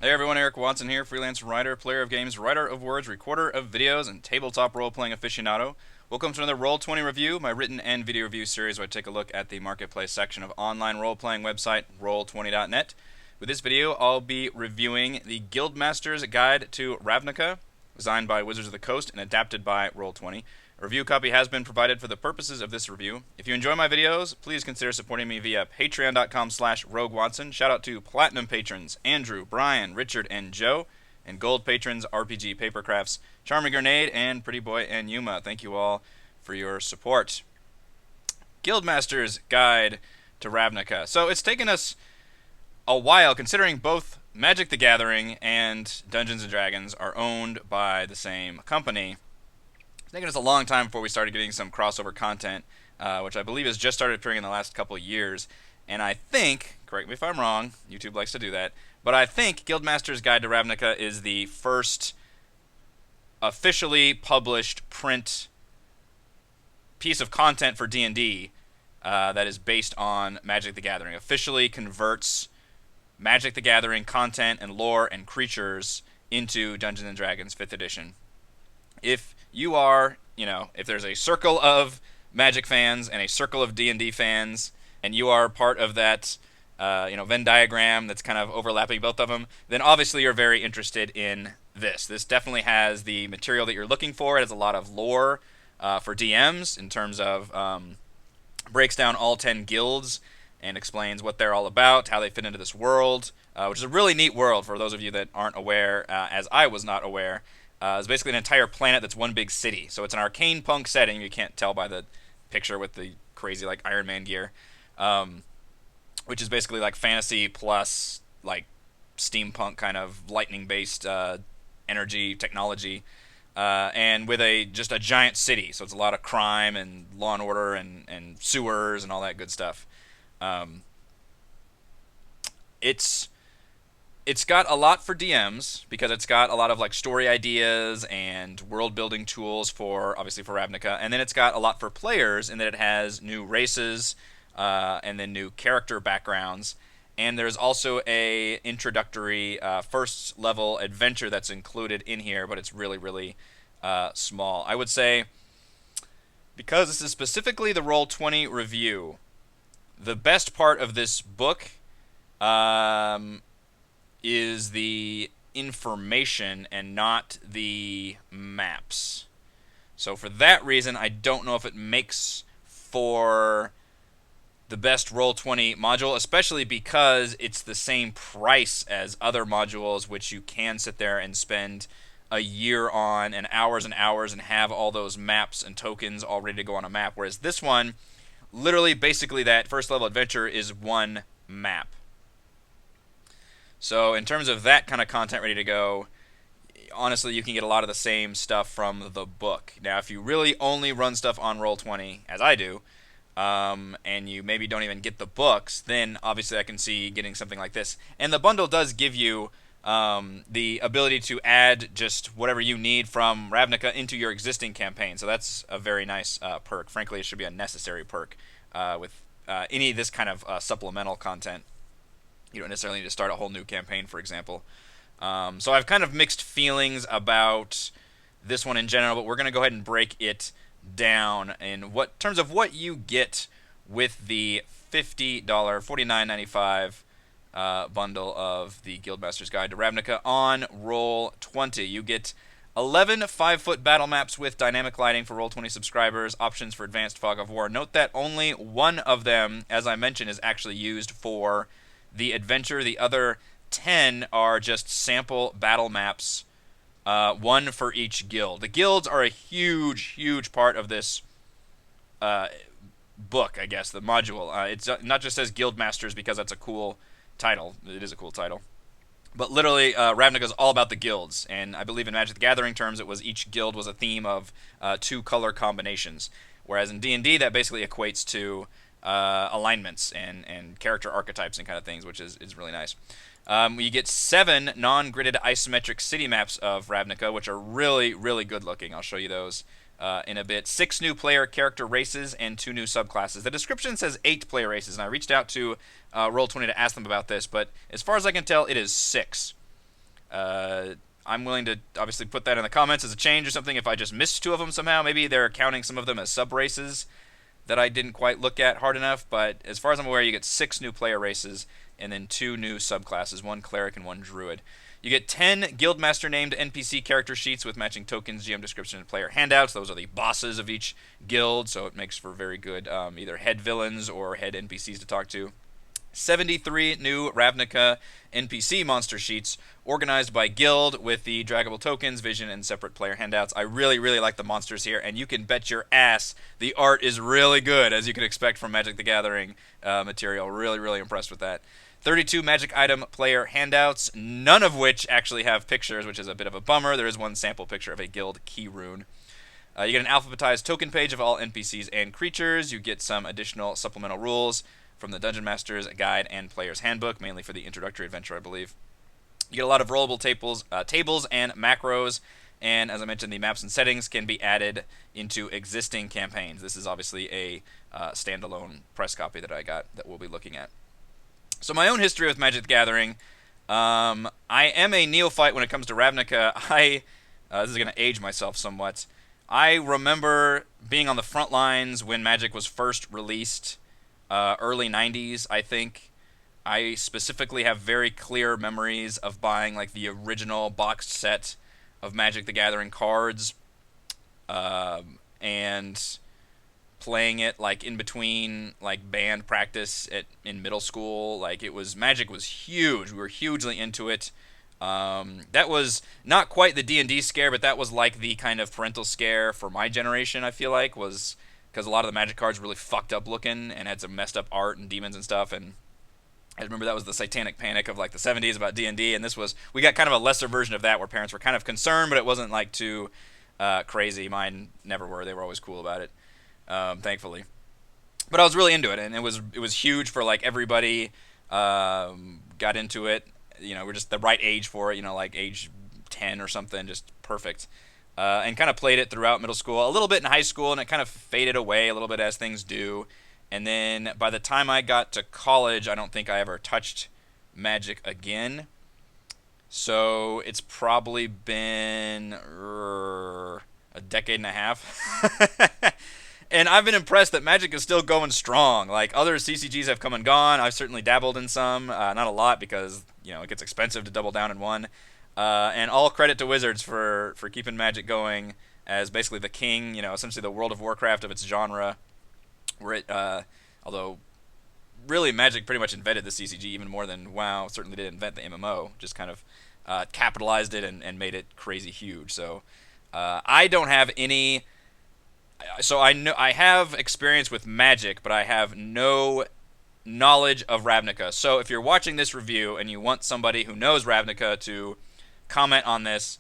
Hey everyone, Eric Watson here, freelance writer, player of games, writer of words, recorder of videos, and tabletop role-playing aficionado. Welcome to another Roll20 review, my written and video review series where I take a look at the marketplace section of online role-playing website Roll20.net. With this video, I'll be reviewing the Guildmasters Guide to Ravnica, designed by Wizards of the Coast and adapted by Roll20. A review copy has been provided for the purposes of this review. If you enjoy my videos, please consider supporting me via patreon.com/roguewatson. Shout out to Platinum patrons Andrew, Brian, Richard, and Joe, and Gold patrons RPG Papercrafts, Charming Grenade, and Pretty Boy and Yuma. Thank you all for your support. Guildmasters Guide to Ravnica. So it's taken us a while, considering both Magic the Gathering and Dungeons & Dragons are owned by the same company. It's taken us a long time before we started getting some crossover content, which I believe has just started appearing in the last couple of years. And I think, correct me if I'm wrong, YouTube likes to do that, but I think Guildmaster's Guide to Ravnica is the first officially published print piece of content for D&D that is based on Magic the Gathering. Officially converts Magic the Gathering content and lore and creatures into Dungeons & Dragons 5th edition. If you are, if there's a circle of Magic fans and a circle of D&D fans, and you are part of that, Venn diagram that's kind of overlapping both of them, then obviously you're very interested in this. This definitely has the material that you're looking for. It has a lot of lore for DMs in terms of breaks down all 10 guilds and explains what they're all about, how they fit into this world, which is a really neat world for those of you that aren't aware, as I was not aware. It's basically an entire planet that's one big city. So it's an arcane punk setting. You can't tell by the picture with the crazy like Iron Man gear, which is basically like fantasy plus like steampunk kind of lightning-based energy technology, and with just a giant city. So it's a lot of crime and law and order and sewers and all that good stuff. It's got a lot for DMs because it's got a lot of like story ideas and world building tools for obviously for Ravnica, and then it's got a lot for players in that it has new races and then new character backgrounds, and there's also a introductory first level adventure that's included in here, but it's really small. I would say because this is specifically the Roll20 review, the best part of this book is the information and not the maps. So for that reason, I don't know if it makes for the best Roll20 module, especially because it's the same price as other modules, which you can sit there and spend a year on and hours and have all those maps and tokens all ready to go on a map. Whereas this one, literally, basically that first level adventure is one map. So in terms of that kind of content ready to go, honestly, you can get a lot of the same stuff from the book. Now, if you really only run stuff on Roll20, as I do, and you maybe don't even get the books, then obviously I can see getting something like this. And the bundle does give you the ability to add just whatever you need from Ravnica into your existing campaign. So that's a very nice perk. Frankly, it should be a necessary perk with any of this kind of supplemental content. You don't necessarily need to start a whole new campaign, for example. So I've kind of mixed feelings about this one in general, but we're going to go ahead and break it down in terms of what you get with the $50, $49.95 bundle of the Guildmaster's Guide to Ravnica on Roll20. You get 11 5-foot battle maps with dynamic lighting for Roll20 subscribers, options for advanced Fog of War. Note that only one of them, as I mentioned, is actually used for the adventure. The other 10 are just sample battle maps, one for each guild. The guilds are a huge part of this book, I guess, the module. It's not just says Guildmasters because that's a cool title. It is a cool title. But literally, Ravnica is all about the guilds, and I believe in Magic the Gathering terms, it was each guild was a theme of 2 color combinations, whereas in D&D that basically equates to alignments and character archetypes and kind of things, which is really nice. You get 7 non-gridded isometric city maps of Ravnica, which are really good looking. I'll show you those in a bit. 6 new player character races and 2 new subclasses. The description says 8 player races, and I reached out to Roll20 to ask them about this, but as far as I can tell, it is 6. I'm willing to obviously put that in the comments as a change or something if I just missed two of them somehow. Maybe they're counting some of them as sub-races that I didn't quite look at hard enough, but as far as I'm aware, you get 6 new player races and then 2 new subclasses, 1 cleric and 1 druid. You get 10 Guildmaster named NPC character sheets with matching tokens, GM description, and player handouts. Those are the bosses of each guild, so it makes for very good either head villains or head NPCs to talk to. 73 new Ravnica NPC monster sheets organized by guild with the draggable tokens, vision, and separate player handouts. I really, really like the monsters here, and you can bet your ass the art is really good, as you can expect from Magic the Gathering material. Really, really impressed with that. 32 magic item player handouts, none of which actually have pictures, which is a bit of a bummer. There is one sample picture of a guild key rune. You get an alphabetized token page of all NPCs and creatures. You get some additional supplemental rules from the Dungeon Master's Guide and Player's Handbook, mainly for the introductory adventure, I believe. You get a lot of rollable tables and macros, and as I mentioned, the maps and settings can be added into existing campaigns. This is obviously a standalone press copy that I got that we'll be looking at. So my own history with Magic the Gathering, I am a neophyte when it comes to Ravnica. This is going to age myself somewhat. I remember being on the front lines when Magic was first released, early 90s, I think. I specifically have very clear memories of buying like the original boxed set of Magic the Gathering cards, and playing it like in between like band practice in middle school. Like Magic was huge. We were hugely into it. That was not quite the D&D scare, but that was like the kind of parental scare for my generation, I feel like, was because a lot of the Magic cards were really fucked up looking and had some messed up art and demons and stuff. And I remember that was the satanic panic of like the 70s about D&D, and we got kind of a lesser version of that where parents were kind of concerned, but it wasn't like too crazy. Mine never were. They were always cool about it, thankfully. But I was really into it, and it was huge for like everybody. Got into it. We're just the right age for it. Like age 10 or something, just perfect. And kind of played it throughout middle school, a little bit in high school, and it kind of faded away a little bit as things do. And then by the time I got to college, I don't think I ever touched Magic again. So it's probably been a decade and a half. And I've been impressed that Magic is still going strong. Like other CCGs have come and gone. I've certainly dabbled in some, not a lot because it gets expensive to double down in one. And all credit to Wizards for keeping Magic going as basically the king, essentially the World of Warcraft of its genre. Where it, although really Magic pretty much invented the CCG even more than WoW certainly did invent the MMO, just kind of capitalized it and made it crazy huge. So I don't have any. So I have experience with Magic, but I have no knowledge of Ravnica. So if you're watching this review and you want somebody who knows Ravnica to comment on this,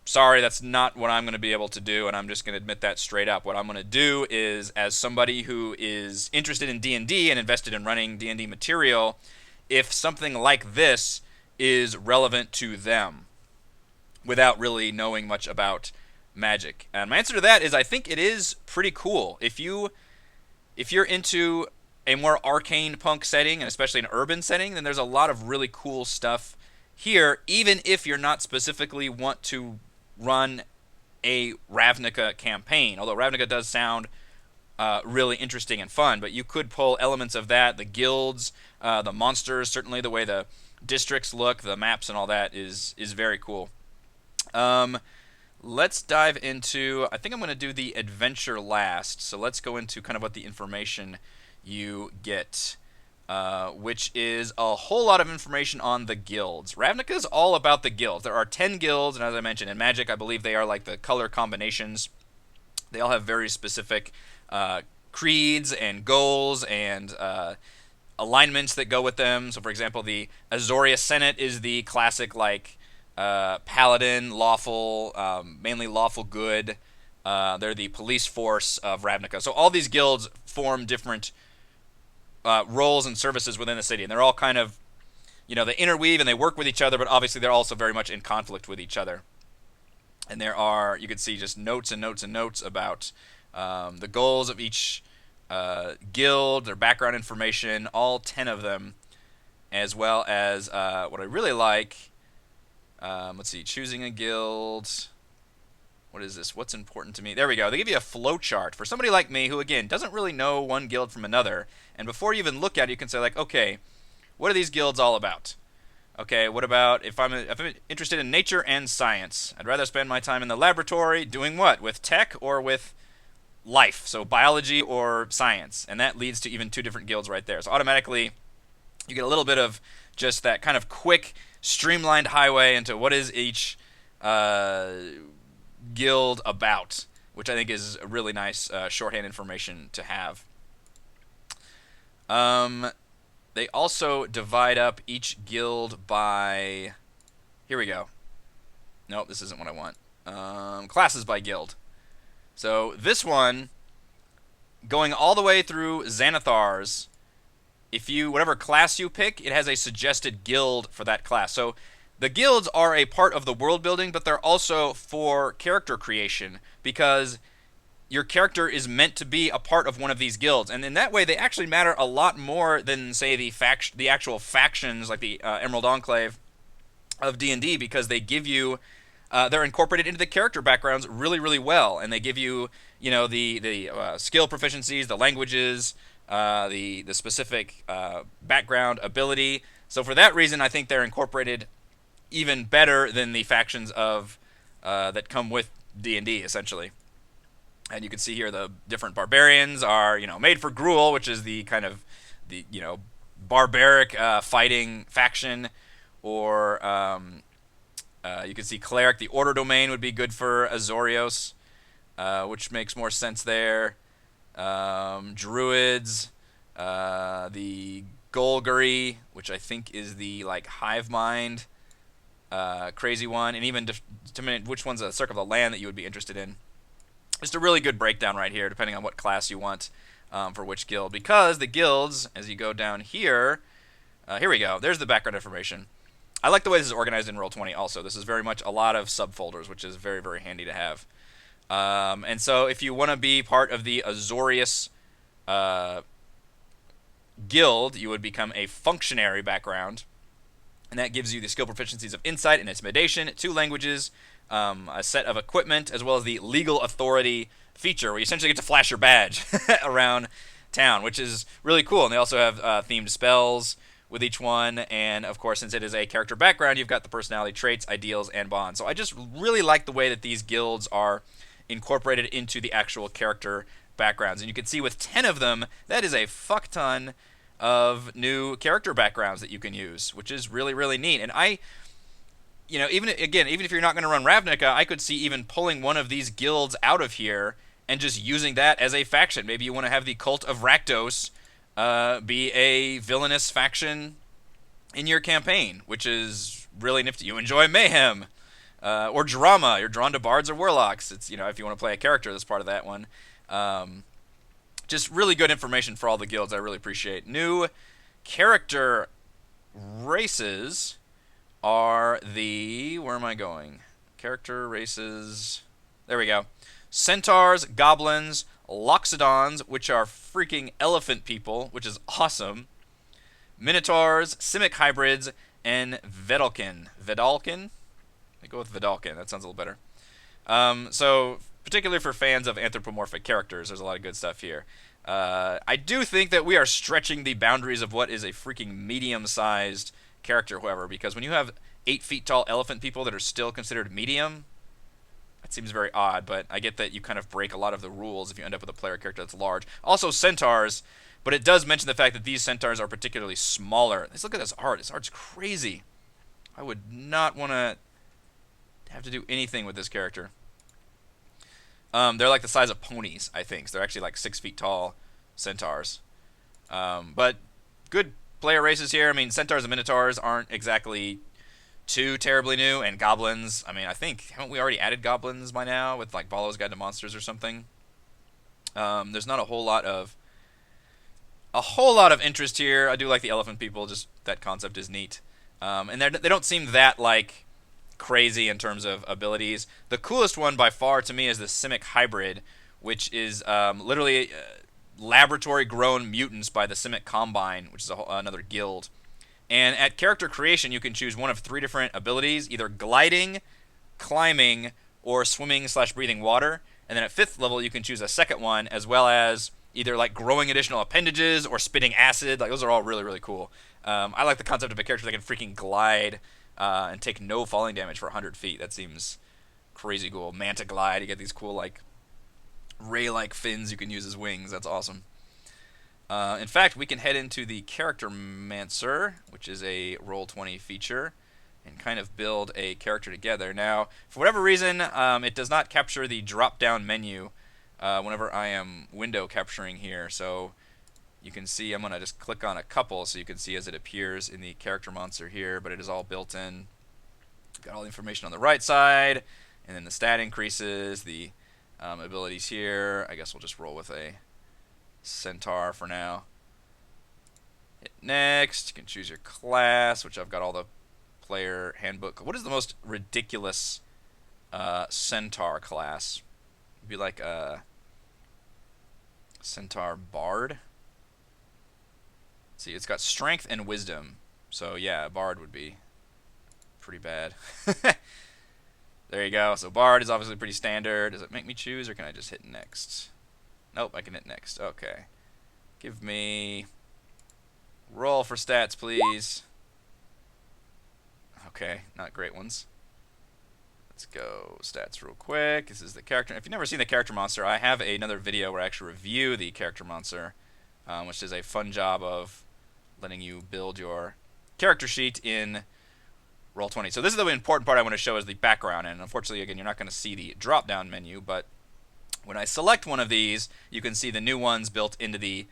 sorry, that's not what I'm going to be able to do, and I'm just going to admit that straight up. What I'm going to do is, as somebody who is interested in D&D and invested in running D&D material, if something like this is relevant to them without really knowing much about Magic. And my answer to that is I think it is pretty cool. If you're into a more arcane punk setting, and especially an urban setting, then there's a lot of really cool stuff here, even if you're not specifically want to run a Ravnica campaign. Although Ravnica does sound really interesting and fun, but you could pull elements of that, the guilds, the monsters, certainly the way the districts look, the maps and all that is very cool. Let's dive into, I think I'm going to do the adventure last, so let's go into kind of what the information you get, which is a whole lot of information on the guilds. Ravnica is all about the guilds. There are 10 guilds, and as I mentioned, in Magic, I believe they are like the color combinations. They all have very specific creeds and goals and alignments that go with them. So, for example, the Azoria Senate is the classic, like, paladin, lawful, mainly lawful good. They're the police force of Ravnica. So all these guilds form different roles and services within the city, and they're all kind of, they interweave and they work with each other, but obviously they're also very much in conflict with each other. And there are, you can see just notes and notes and notes about the goals of each guild, their background information, all 10 of them, as well as what I really like, Let's see, choosing a guild. What is this? What's important to me? There we go. They give you a flow chart for somebody like me who, again, doesn't really know one guild from another. And before you even look at it, you can say, like, okay, what are these guilds all about? Okay, what about if I'm interested in nature and science? I'd rather spend my time in the laboratory doing what? With tech or with life? So biology or science. And that leads to even two different guilds right there. So automatically, you get a little bit of just that kind of quick, streamlined highway into what is each guild about, which I think is a really nice shorthand information to have. They also divide up each guild by... Here we go. Nope, this isn't what I want. Classes by guild. So this one, going all the way through Xanathar's, if you, whatever class you pick, it has a suggested guild for that class. So the guilds are a part of the world building, but they're also for character creation, because your character is meant to be a part of one of these guilds, and in that way they actually matter a lot more than, say, the actual factions like the Emerald Enclave of D&D, because they give you they're incorporated into the character backgrounds really, really well, and they give you, you know, the skill proficiencies, the languages, the specific background ability. So for that reason, I think they're incorporated even better than the factions of that come with D&D, essentially. And you can see here the different barbarians are, you know, made for Gruul, which is the kind of the, you know, barbaric fighting faction, or you can see cleric. The order domain would be good for Azorios, which makes more sense there. Druids, the Golgari, which I think is the like hive mind crazy one, and even determine which one's a circle of the land that you would be interested in. Just a really good breakdown right here, depending on what class you want for which guild. Because the guilds, as you go down here, here we go. There's the background information. I like the way this is organized in Roll20 also. This is very much a lot of subfolders, which is very, very handy to have. And so if you want to be part of the Azorius guild, you would become a functionary background. And that gives you the skill proficiencies of insight and intimidation, 2 languages, a set of equipment, as well as the legal authority feature, where you essentially get to flash your badge around town, which is really cool. And they also have themed spells with each one, and of course, since it is a character background, you've got the personality traits, ideals, and bonds. So I just really like the way that these guilds are incorporated into the actual character backgrounds. And you can see with 10 of them, that is a fuck ton of new character backgrounds that you can use, which is really, really neat. And I, you know, even if you're not going to run Ravnica, I could see even pulling one of these guilds out of here and just using that as a faction. Maybe you want to have the Cult of Rakdos be a villainous faction in your campaign, which is really nifty. You enjoy mayhem or drama. You're drawn to bards or warlocks. It's, you know, if you want to play a character that's part of that one. Just really good information for all the guilds. I really appreciate. New character races are the... Where am I going? Character races... There we go. Centaurs, goblins, loxodons, which are freaking elephant people, which is awesome. Minotaurs, Simic hybrids, and Vedalken. Vedalken? I go with Vedalken. That sounds a little better. So, particularly for fans of anthropomorphic characters, there's a lot of good stuff here. I do think that we are stretching the boundaries of what is a freaking medium-sized character, however, because when you have 8 feet tall elephant people that are still considered medium, that seems very odd, but I get that you kind of break a lot of the rules if you end up with a player character that's large. Also, centaurs, but it does mention the fact that these centaurs are particularly smaller. Let's look at this art. This art's crazy. I would not want to have to do anything with this character. They're like the size of ponies, I think. So they're actually like 6 feet tall centaurs. But good player races here. I mean, centaurs and minotaurs aren't exactly too terribly new, and goblins. I mean, I think, haven't we already added goblins by now with like Volo's Guide to Monsters or something? There's not a whole lot of interest here. I do like the elephant people. Just that concept is neat, and they don't seem that like crazy in terms of abilities. The coolest one by far to me is the Simic hybrid, which is literally laboratory grown mutants by the Simic Combine, which is another guild. And at character creation, you can choose one of 3 different abilities, either gliding, climbing, or swimming/breathing water. And then at 5th level, you can choose a second one, as well as either like growing additional appendages or spitting acid. Like those are all really, really cool. I like the concept of a character that can freaking glide and take no falling damage for 100 feet. That seems crazy cool. Manta glide. You get these cool like ray-like fins you can use as wings. That's awesome. In fact, we can head into the Character Mancer, which is a Roll20 feature, and kind of build a character together. Now, for whatever reason, it does not capture the drop-down menu whenever I am window capturing here. So you can see I'm going to just click on a couple so you can see as it appears in the Character Mancer here, but it is all built in. Got all the information on the right side, and then the stat increases, the abilities here. I guess we'll just roll with a Centaur for now. Hit next. You can choose your class, which I've got all the player handbook. What is the most ridiculous Centaur class? It'd be like a Centaur Bard. See, it's got strength and wisdom. So yeah, Bard would be pretty bad. There you go. So Bard is obviously pretty standard. Does it make me choose, or can I just hit next? Nope, I can hit next. Okay. Give me... roll for stats, please. Okay, not great ones. Let's go stats real quick. This is the character. If you've never seen the Character Mancer, I have another video where I actually review the Character Mancer, which is a fun job of letting you build your character sheet in Roll20. So this is the important part I want to show is the background, and unfortunately, again, you're not going to see the drop-down menu, but when I select one of these, you can see the new ones built into the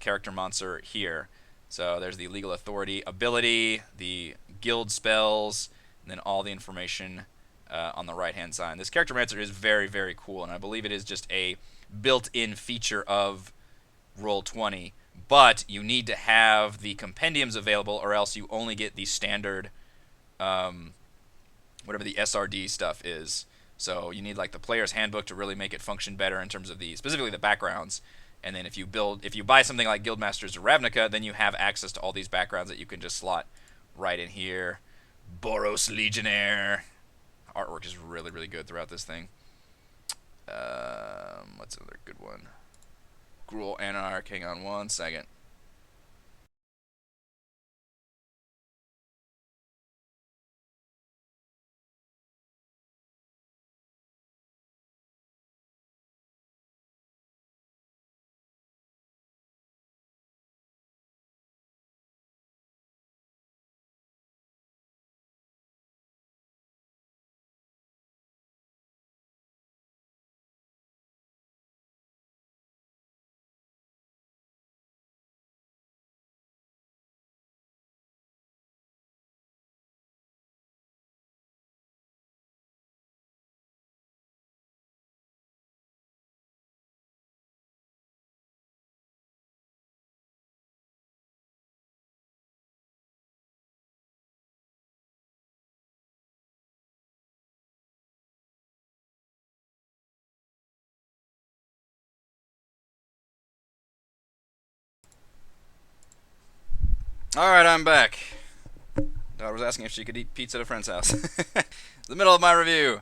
Character Mancer here. So there's the Legal Authority ability, the guild spells, and then all the information on the right-hand side. This Character Mancer is very, very cool, and I believe it is just a built-in feature of Roll20, but you need to have the compendiums available, or else you only get the standard whatever the SRD stuff is. So you need like the player's handbook to really make it function better in terms of the specifically the backgrounds. And then if you buy something like Guildmasters or Ravnica, then you have access to all these backgrounds that you can just slot right in here. Boros Legionnaire. Artwork is really, really good throughout this thing. What's another good one? Gruul Anarch. Hang on one second. Alright, I'm back. Daughter was asking if she could eat pizza at a friend's house. The middle of my review.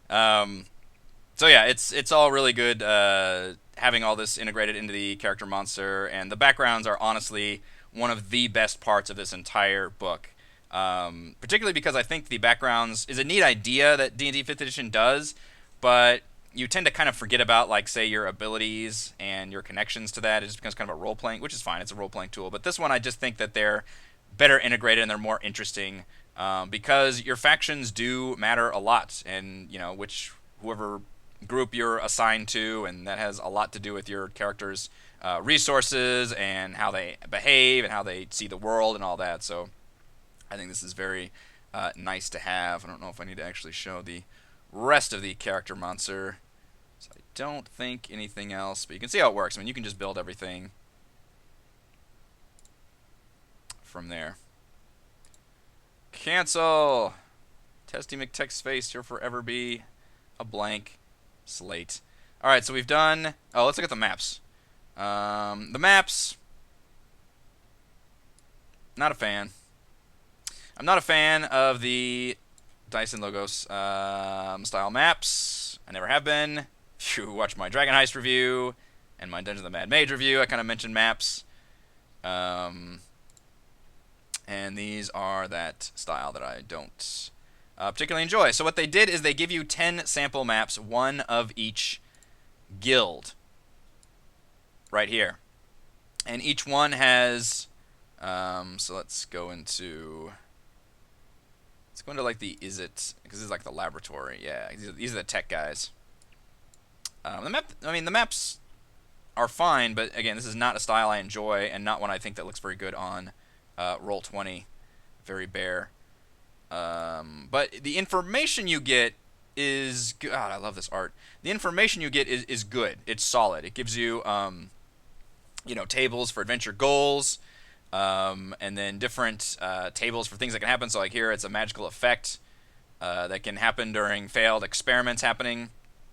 So yeah, it's all really good having all this integrated into the Character Mancer, and the backgrounds are honestly one of the best parts of this entire book. Particularly because I think the backgrounds is a neat idea that D&D 5th edition does, but you tend to kind of forget about, like, say, your abilities and your connections to that. It just becomes kind of a role-playing, which is fine. It's a role-playing tool. But this one, I just think that they're better integrated and they're more interesting because your factions do matter a lot. And, you know, whoever group you're assigned to, and that has a lot to do with your character's resources and how they behave and how they see the world and all that. So I think this is very nice to have. I don't know if I need to actually show the rest of the Character Mancer. So I don't think anything else, but you can see how it works. I mean, you can just build everything from there. Cancel! Testy McTextface, you'll forever be a blank slate. Alright, so we've done... Oh, let's look at the maps. The maps... Not a fan. I'm not a fan of the Dyson Logos style maps. I never have been. If you watch my Dragon Heist review and my Dungeon of the Mad Mage review, I kind of mentioned maps. And these are that style that I don't particularly enjoy. So what they did is they give you 10 sample maps, one of each guild, right here. And each one has, so let's go into like the because this is like the laboratory. Yeah, these are the tech guys. The maps are fine, but again, this is not a style I enjoy, and not one I think that looks very good on Roll20. Very bare. But the information you get is God. I love this art. The information you get is good. It's solid. It gives you tables for adventure goals, and then different tables for things that can happen. So like here, it's a magical effect that can happen during failed experiments happening.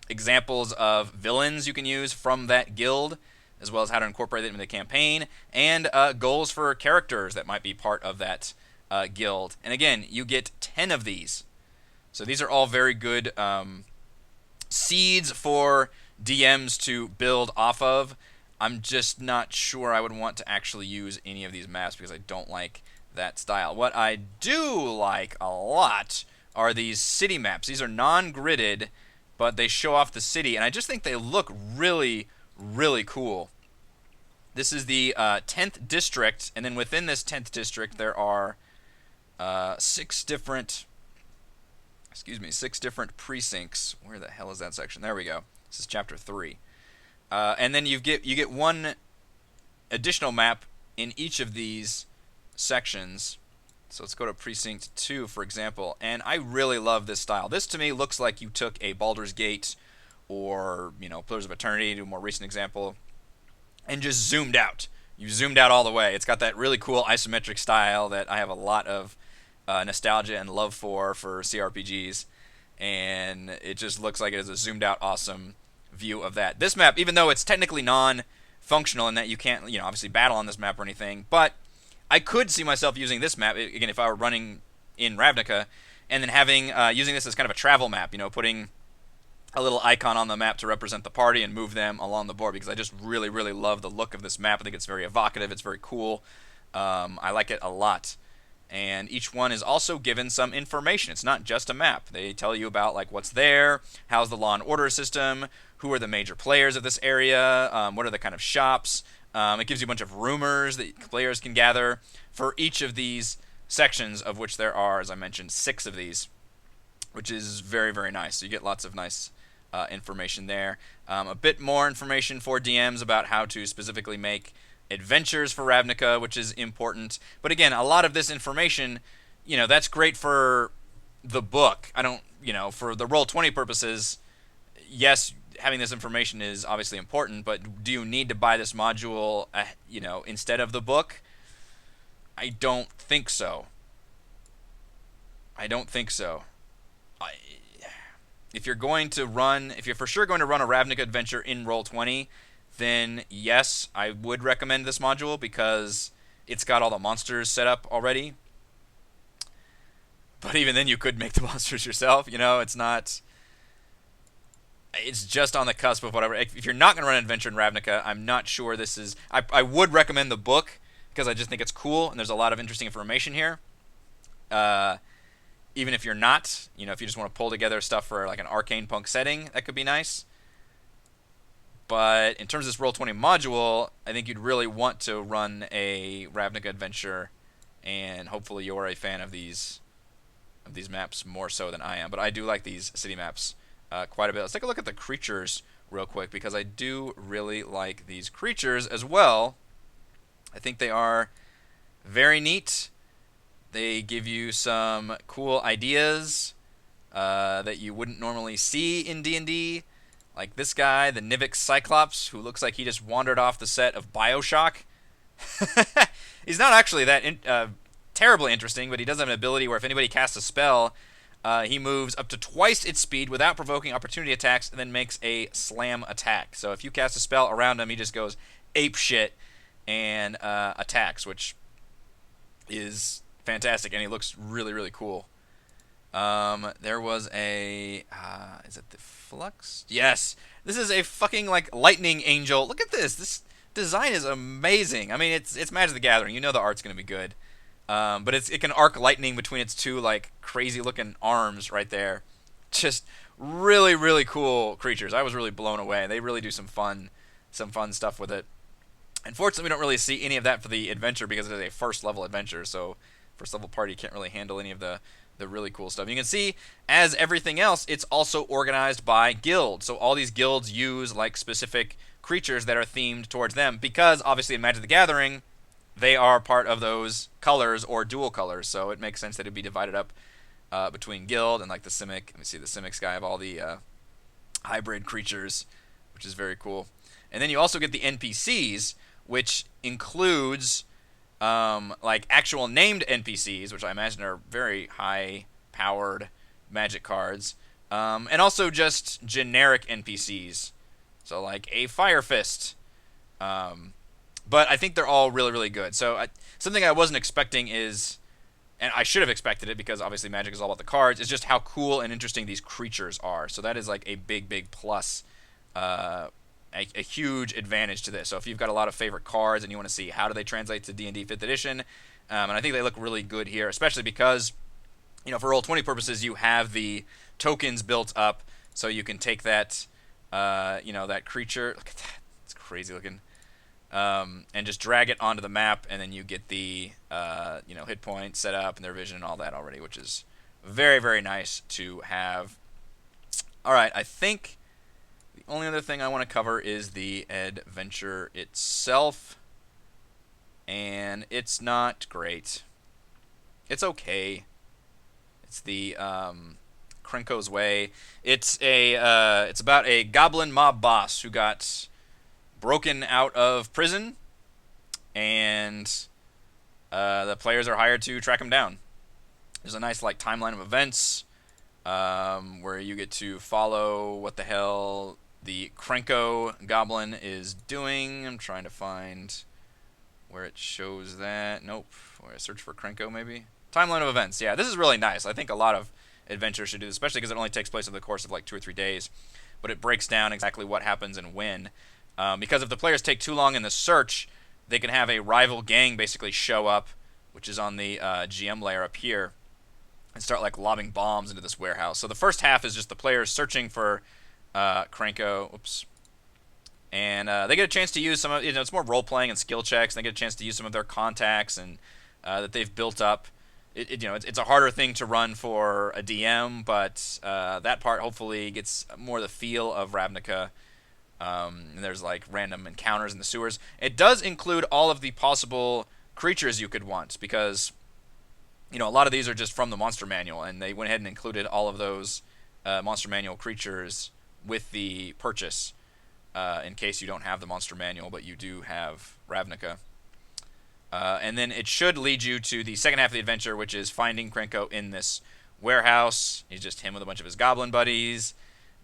Examples of villains you can use from that guild, as well as how to incorporate it into the campaign, and goals for characters that might be part of that guild. And again, you get 10 of these. So these are all very good seeds for DMs to build off of. I'm just not sure I would want to actually use any of these maps because I don't like that style. What I do like a lot are these city maps. These are non-gridded, but they show off the city, and I just think they look really, really cool. This is the 10th district, and then within this 10th district there are 6 different precincts. Where the hell is that section? There we go. This is chapter 3. And then you get one additional map in each of these sections. So let's go to Precinct 2, for example. And I really love this style. This, to me, looks like you took a Baldur's Gate or, Pillars of Eternity, to a more recent example, and just zoomed out. You zoomed out all the way. It's got that really cool isometric style that I have a lot of nostalgia and love for CRPGs. And it just looks like it is a zoomed out, awesome view of that. This map, even though it's technically non-functional in that you can't, obviously battle on this map or anything, but I could see myself using this map, again, if I were running in Ravnica, and then having using this as kind of a travel map, putting a little icon on the map to represent the party and move them along the board, because I just really, really love the look of this map. I think it's very evocative. It's very cool. I like it a lot. And each one is also given some information. It's not just a map. They tell you about what's there, how's the law and order system, who are the major players of this area, what are the kind of shops. It gives you a bunch of rumors that players can gather for each of these sections, of which there are, as I mentioned, 6 of these, which is very, very nice. So you get lots of nice information there. A bit more information for DMs about how to specifically make adventures for Ravnica, which is important. But again, a lot of this information, that's great for the book. I don't, for the Roll20 purposes, yes, having this information is obviously important, but do you need to buy this module, instead of the book? I don't think so. If you're for sure going to run a Ravnica adventure in Roll20, then yes, I would recommend this module because it's got all the monsters set up already. But even then, you could make the monsters yourself. It's not. It's just on the cusp of whatever. If you're not going to run an adventure in Ravnica, I'm not sure this is. I would recommend the book because I just think it's cool and there's a lot of interesting information here. Even if you're not, if you just want to pull together stuff for an arcane punk setting, that could be nice. But in terms of this Roll20 module, I think you'd really want to run a Ravnica adventure, and hopefully you're a fan of these maps more so than I am. But I do like these city maps quite a bit. Let's take a look at the creatures real quick, because I do really like these creatures as well. I think they are very neat. They give you some cool ideas that you wouldn't normally see in D&D. Like this guy, the Nivix Cyclops, who looks like he just wandered off the set of BioShock. He's not actually that terribly interesting, but he does have an ability where if anybody casts a spell, he moves up to twice its speed without provoking opportunity attacks, and then makes a slam attack. So if you cast a spell around him, he just goes ape shit and attacks, which is fantastic, and he looks really, really cool. There was a, is it the Flux? Yes, this is a fucking like lightning angel. Look at this. This design is amazing. I mean, it's Magic the Gathering. You know the art's gonna be good. But it can arc lightning between its two like crazy looking arms right there. Just really, really cool creatures. I was really blown away. They really do some fun stuff with it. Unfortunately, we don't really see any of that for the adventure because it is a first level adventure. So, first level party can't really handle any of the really cool stuff. You can see, as everything else, it's also organized by guild. So all these guilds use like specific creatures that are themed towards them because obviously in Magic the Gathering, they are part of those colors or dual colors. So it makes sense that it'd be divided up between guild and like the Simic. Let me see, the Simic's guy have all the hybrid creatures, which is very cool. And then you also get the NPCs, which includes like actual named NPCs, which I imagine are very high powered magic cards, and also just generic NPCs. So like a Fire Fist. But I think they're all really, really good. So something I wasn't expecting is, and I should have expected it because obviously Magic is all about the cards, is just how cool and interesting these creatures are. So that is like a big, big plus. Uh, a huge advantage to this. So if you've got a lot of favorite cards and you want to see how do they translate to D&D 5th edition, and I think they look really good here, especially because, for Roll20 purposes, you have the tokens built up, so you can take that, that creature. Look at that, it's crazy looking. And just drag it onto the map, and then you get the, hit point set up and their vision and all that already, which is very, very nice to have. All right, I think the only other thing I want to cover is the adventure itself, and it's not great. It's okay. It's the Krenko's Way. It's about a goblin mob boss who got broken out of prison, and the players are hired to track him down. There's a nice like timeline of events where you get to follow what the hell the Krenko goblin is doing. I'm trying to find where it shows that. Nope. Where I search for Krenko maybe. Timeline of events. Yeah, this is really nice. I think a lot of adventures should do this, especially because it only takes place over the course of like 2 or 3 days. But it breaks down exactly what happens and when. Because if the players take too long in the search, they can have a rival gang basically show up, which is on the GM layer up here, and start like lobbing bombs into this warehouse. So the first half is just the players searching for Krenko. Oops. And they get a chance to use some of, it's more role playing and skill checks. And they get a chance to use some of their contacts and that they've built up. It's a harder thing to run for a DM, but that part hopefully gets more the feel of Ravnica. And there's like random encounters in the sewers. It does include all of the possible creatures you could want because, a lot of these are just from the monster manual, and they went ahead and included all of those monster manual creatures with the purchase in case you don't have the monster manual, but you do have Ravnica. And then it should lead you to the second half of the adventure, which is finding Krenko in this warehouse. He's just him with a bunch of his goblin buddies.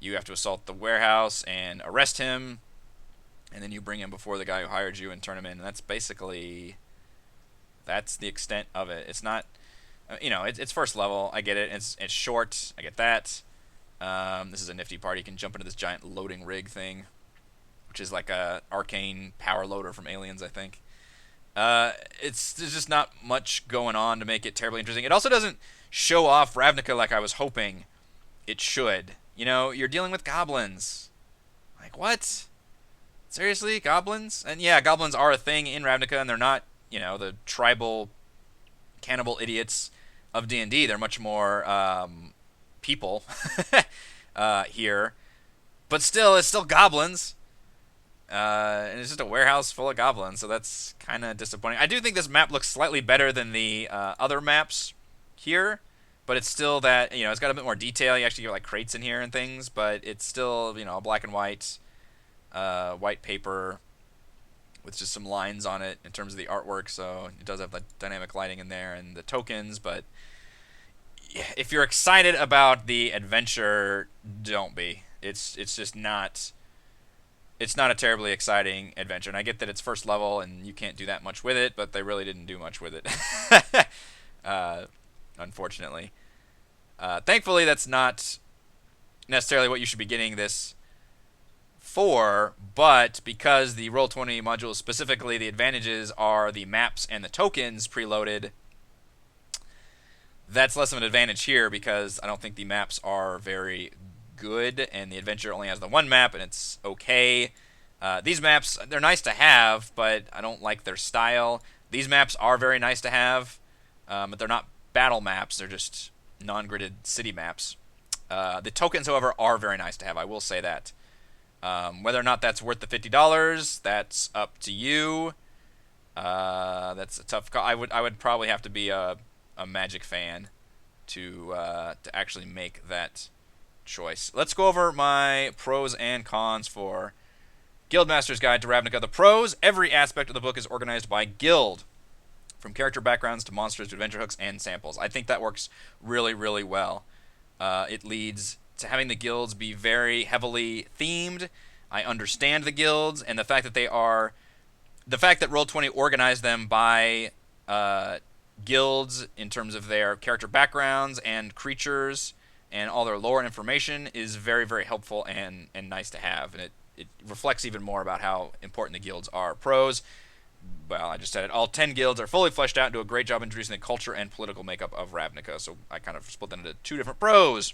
You have to assault the warehouse and arrest him, and then you bring him before the guy who hired you and turn him in. And that's the extent of it. It's not, it's first level. I get it. It's short. I get that. This is a nifty part. You can jump into this giant loading rig thing, which is like a arcane power loader from Aliens, I think. There's just not much going on to make it terribly interesting. It also doesn't show off Ravnica like I was hoping it should. You're dealing with goblins. Like, what? Seriously? Goblins? And yeah, goblins are a thing in Ravnica, and they're not, the tribal cannibal idiots of D&D. They're much more people here. But still, it's still goblins. And it's just a warehouse full of goblins, so that's kind of disappointing. I do think this map looks slightly better than the other maps here. But it's still that, it's got a bit more detail. You actually get like crates in here and things, but it's still, a black and white paper with just some lines on it in terms of the artwork. So it does have the dynamic lighting in there and the tokens. But if you're excited about the adventure, don't be. It's just not it's not a terribly exciting adventure. And I get that it's first level and you can't do that much with it, but they really didn't do much with it, unfortunately. Thankfully, that's not necessarily what you should be getting this for, but because the Roll20 module, specifically the advantages are the maps and the tokens preloaded, that's less of an advantage here because I don't think the maps are very good, and the adventure only has the one map, and it's okay. These maps, they're nice to have, but I don't like their style. These maps are very nice to have, but they're not battle maps. They're just non-gridded city maps. The tokens, however, are very nice to have. I will say that. Whether or not that's worth the $50, that's up to you. That's a tough call. I would probably have to be a Magic fan to actually make that choice. Let's go over my pros and cons for Guildmasters Guide to Ravnica. The pros: every aspect of the book is organized by guild, from character backgrounds to monsters to adventure hooks and samples. I think that works really, really well. It leads to having the guilds be very heavily themed. I understand the guilds, and the fact that Roll20 organized them by guilds in terms of their character backgrounds and creatures and all their lore and information is very, very helpful and nice to have. And it reflects even more about how important the guilds are. Pros: well, I just said it. All 10 guilds are fully fleshed out and do a great job introducing the culture and political makeup of Ravnica. So I kind of split that into two different pros.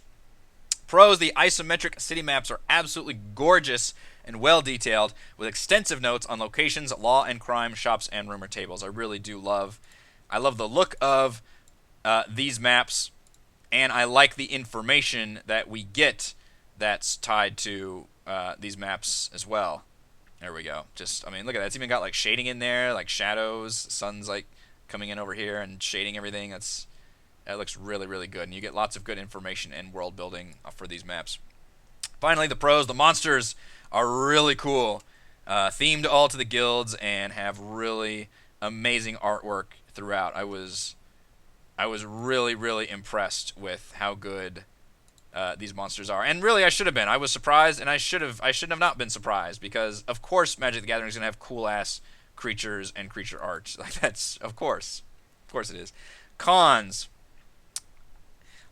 Pros: the isometric city maps are absolutely gorgeous and well detailed, with extensive notes on locations, law and crime, shops, and rumor tables. I really do love the look of these maps, and I like the information that we get that's tied to these maps as well. There we go. I mean, look at that. It's even got like shading in there, like shadows. Sun's like coming in over here and shading everything. That looks really, really good, and you get lots of good information and world building for these maps. Finally, the pros: the monsters are really cool, themed all to the guilds, and have really amazing artwork throughout. I was really, really impressed with how good these monsters are, and really I should have been. I was surprised, and I shouldn't have not been surprised, because of course Magic the Gathering is gonna have cool ass creatures and creature art. Like, that's of course it is. Cons: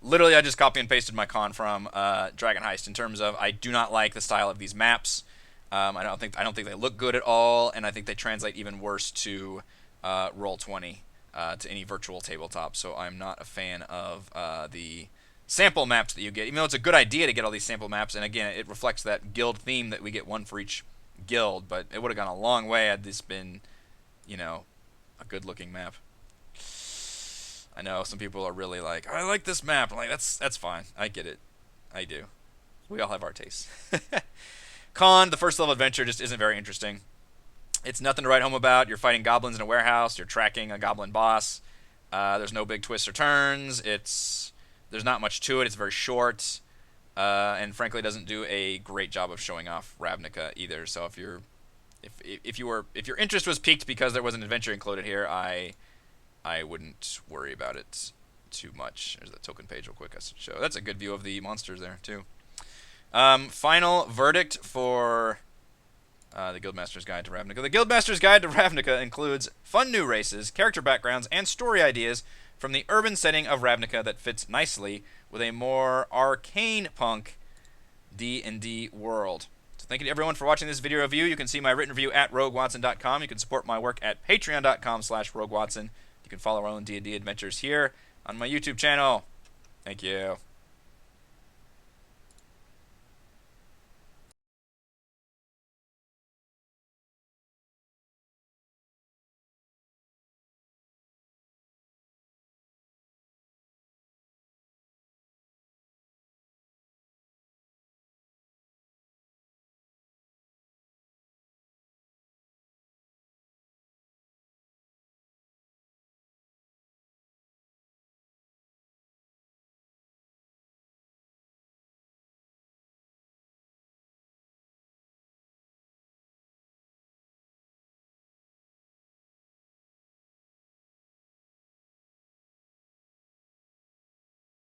literally, I just copy and pasted my con from Dragon Heist in terms of I do not like the style of these maps. I don't think they look good at all, and I think they translate even worse to Roll20, to any virtual tabletop. So I'm not a fan of the sample maps that you get, even though it's a good idea to get all these sample maps. And again, it reflects that guild theme that we get one for each guild. But it would have gone a long way had this been, a good-looking map. I know some people are really like, I like this map. I'm like, that's fine. I get it. I do. We all have our tastes. Con: the first level adventure just isn't very interesting. It's nothing to write home about. You're fighting goblins in a warehouse. You're tracking a goblin boss. There's no big twists or turns. There's not much to it. It's very short, and frankly doesn't do a great job of showing off Ravnica either. So if your interest was piqued because there was an adventure included here, I wouldn't worry about it too much. There's that token page real quick I should show. That's a good view of the monsters there too. Final verdict for the Guildmasters Guide to Ravnica. The Guildmasters Guide to Ravnica includes fun new races, character backgrounds, and story ideas from the urban setting of Ravnica that fits nicely with a more arcane punk D&D world. So thank you to everyone for watching this video review. You can see my written review at roguewatson.com. You can support my work at patreon.com/roguewatson. You can follow our own D&D adventures here on my YouTube channel. Thank you.